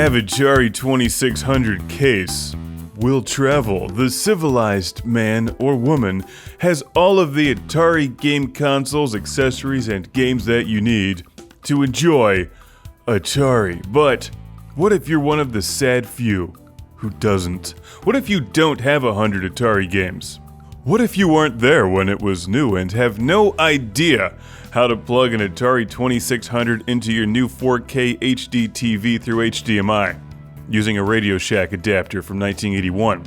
have Atari 2600 case will travel. The civilized man or woman has all of the Atari game consoles, accessories, and games that you need to enjoy Atari. But what if you're one of the sad few who doesn't? What if you don't have 100 Atari games? What if you weren't there when it was new and have no idea how to plug an Atari 2600 into your new 4K HD TV through HDMI using a Radio Shack adapter from 1981?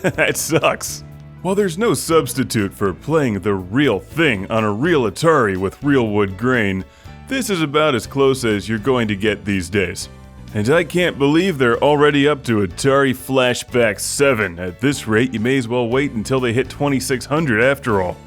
That sucks. While there's no substitute for playing the real thing on a real Atari with real wood grain, this is about as close as you're going to get these days. And I can't believe they're already up to Atari Flashback 7. At this rate, you may as well wait until they hit 2600 after all.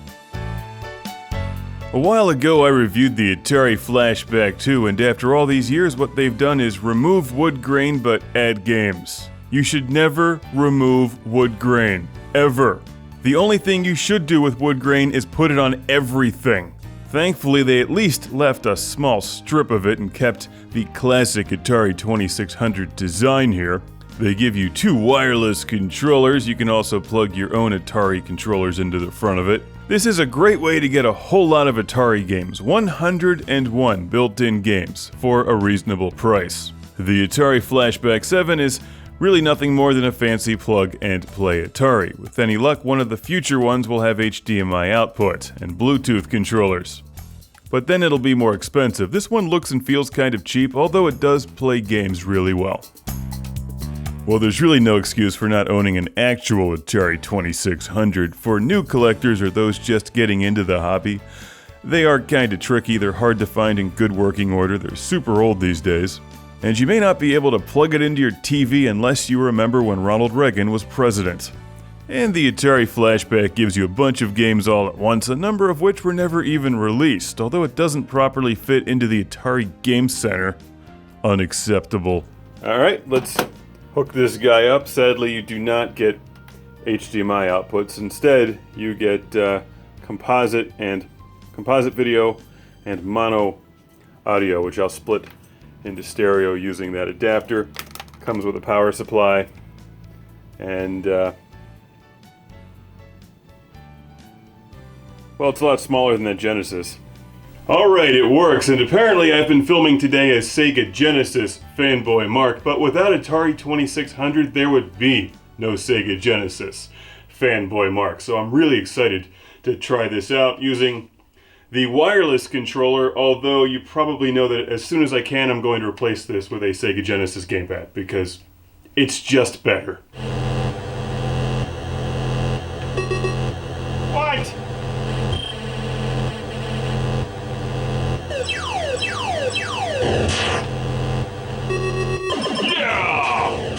A while ago I reviewed the Atari Flashback 2, and after all these years what they've done is remove wood grain but add games. You should never remove wood grain. Ever. The only thing you should do with wood grain is put it on everything. Thankfully, they at least left a small strip of it and kept the classic Atari 2600 design here. They give you 2 wireless controllers. You can also plug your own Atari controllers into the front of it. This is a great way to get a whole lot of Atari games, 101 built-in games, for a reasonable price. The Atari Flashback 7 is really nothing more than a fancy plug-and-play Atari. With any luck, one of the future ones will have HDMI output and Bluetooth controllers. But then it'll be more expensive. This one looks and feels kind of cheap, although it does play games really well. Well, there's really no excuse for not owning an actual Atari 2600. For new collectors or those just getting into the hobby, they are kinda tricky, they're hard to find in good working order, they're super old these days. And you may not be able to plug it into your TV unless you remember when Ronald Reagan was president. And the Atari Flashback gives you a bunch of games all at once, a number of which were never even released, although it doesn't properly fit into the Atari Game Center. Unacceptable. Alright, let's hook this guy up. Sadly, you do not get HDMI outputs. Instead, you get composite video and mono audio, which I'll split into stereo using that adapter. Comes with a power supply, and well, it's a lot smaller than that Genesis. Alright, it works, and apparently I've been filming today as Sega Genesis fanboy Mark, but without Atari 2600 there would be no Sega Genesis fanboy Mark, so I'm really excited to try this out using the wireless controller, although you probably know that as soon as I can, I'm going to replace this with a Sega Genesis gamepad, because it's just better. What? Yeah!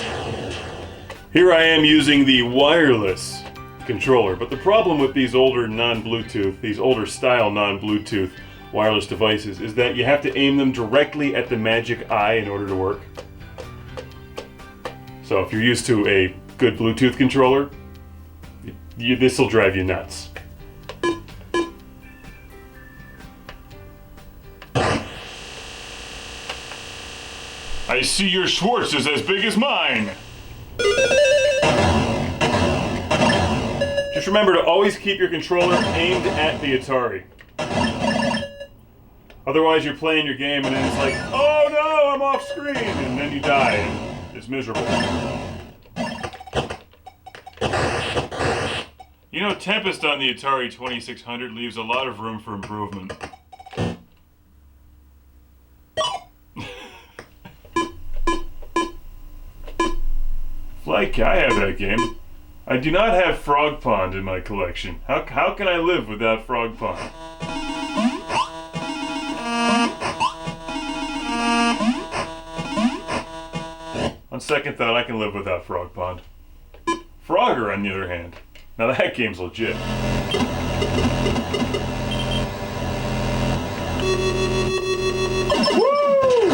Here I am using the wireless controller, but the problem with these older non-Bluetooth, these older style non-Bluetooth wireless devices is that you have to aim them directly at the magic eye in order to work. So if you're used to a good Bluetooth controller, this will drive you nuts. I see your Schwartz is as big as mine! Just remember to always keep your controller aimed at the Atari. Otherwise you're playing your game and then it's like, oh no, I'm off screen! And then you die. It's miserable. You know, Tempest on the Atari 2600 leaves a lot of room for improvement. Like, I have that game. I do not have Frog Pond in my collection. How can I live without Frog Pond? On second thought, I can live without Frog Pond. Frogger, on the other hand. Now that game's legit. Woo!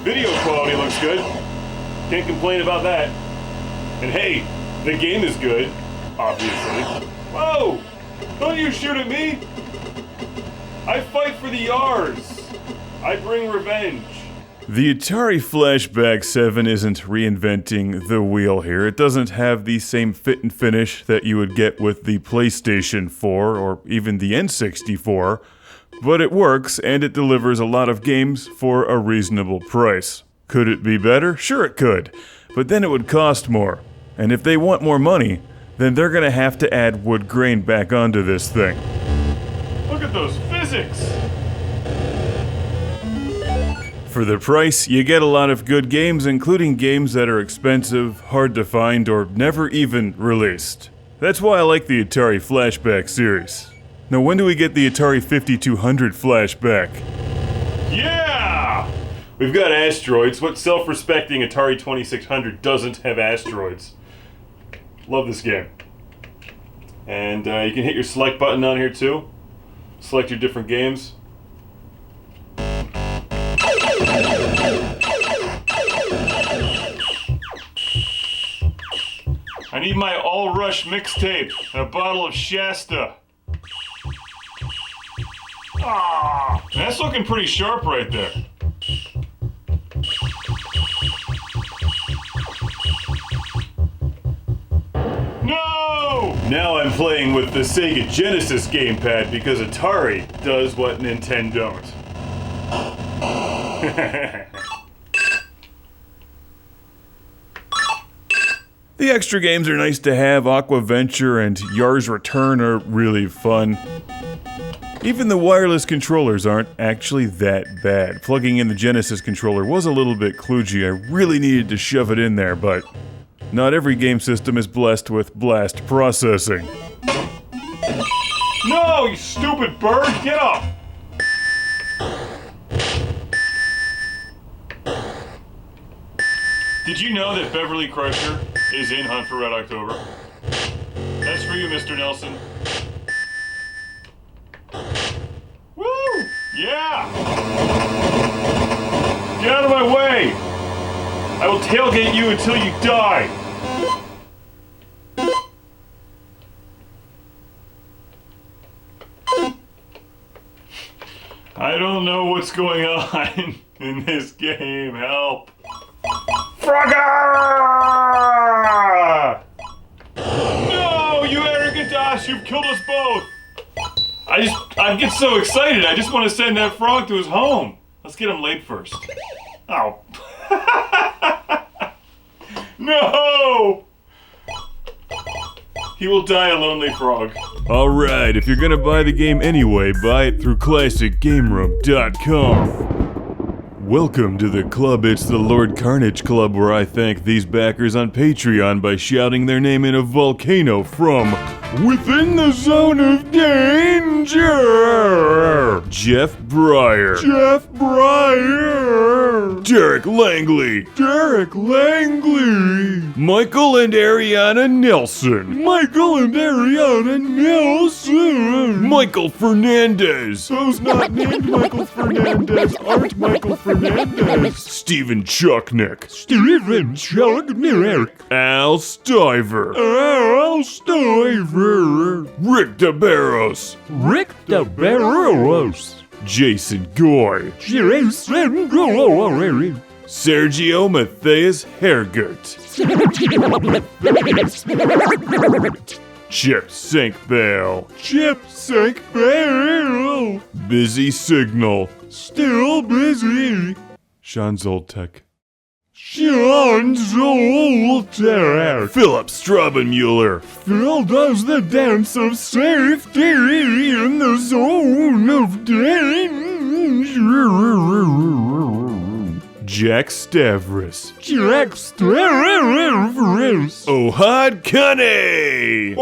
Video quality looks good. Can't complain about that. And hey, the game is good, obviously. Whoa! Don't you shoot at me! I fight for the Yars! I bring revenge. The Atari Flashback 7 isn't reinventing the wheel here. It doesn't have the same fit and finish that you would get with the PlayStation 4 or even the N64, but it works and it delivers a lot of games for a reasonable price. Could it be better? Sure it could, but then it would cost more. And if they want more money, then they're gonna have to add wood grain back onto this thing. Look at those physics! For the price, you get a lot of good games, including games that are expensive, hard to find, or never even released. That's why I like the Atari Flashback series. Now, when do we get the Atari 5200 Flashback? Yeah! We've got asteroids. What self-respecting Atari 2600 doesn't have asteroids? Love this game. And you can hit your select button on here too. Select your different games. I need my All Rush mixtape and a bottle of Shasta. Ah, that's looking pretty sharp right there. No! Now I'm playing with the Sega Genesis gamepad because Atari does what Nintendo don't. The extra games are nice to have. Aquaventure and Yar's Return are really fun. Even the wireless controllers aren't actually that bad. Plugging in the Genesis controller was a little bit kludgy. I really needed to shove it in there, but not every game system is blessed with blast processing. No, you stupid bird! Get up! Did you know that Beverly Crusher is in Hunt for Red October? That's for you, Mr. Nelson. Woo! Yeah! Get out of my way! I will tailgate you until you die! I don't know what's going on in this game. Help! Frogger! No, you arrogant ass! You've killed us both! I get so excited, I just want to send that frog to his home. Let's get him laid first. Oh. No! He will die a lonely frog. Alright, if you're gonna buy the game anyway, buy it through ClassicGameRoom.com. Welcome to the club. It's the Lord Carnage Club, where I thank these backers on Patreon by shouting their name in a volcano from within the zone of danger. Jeff Breyer. Jeff Breyer. Derek Langley. Derek Langley. Michael and Ariana Nelson. Michael and Ariana Nelson. Michael Fernandez. Those not named Michael Fernandez aren't Michael Fernandez. Steven Chucknick. Steven Chucknick. Al Stiver. Al Stiver. Rick DeBarros. Rick DeBarros. Jason Goy. Jason Goy. Sergio Matthias Hergert. Chip Sink Bale. Chip Sink Bale. Busy Signal. Still busy. Sean Zoltek. Sean Zoltek. Philip Straubenmuller. Phil does the dance of safety in the zone of danger. Jack Stavris. Jack Stavris. Ohad Kane.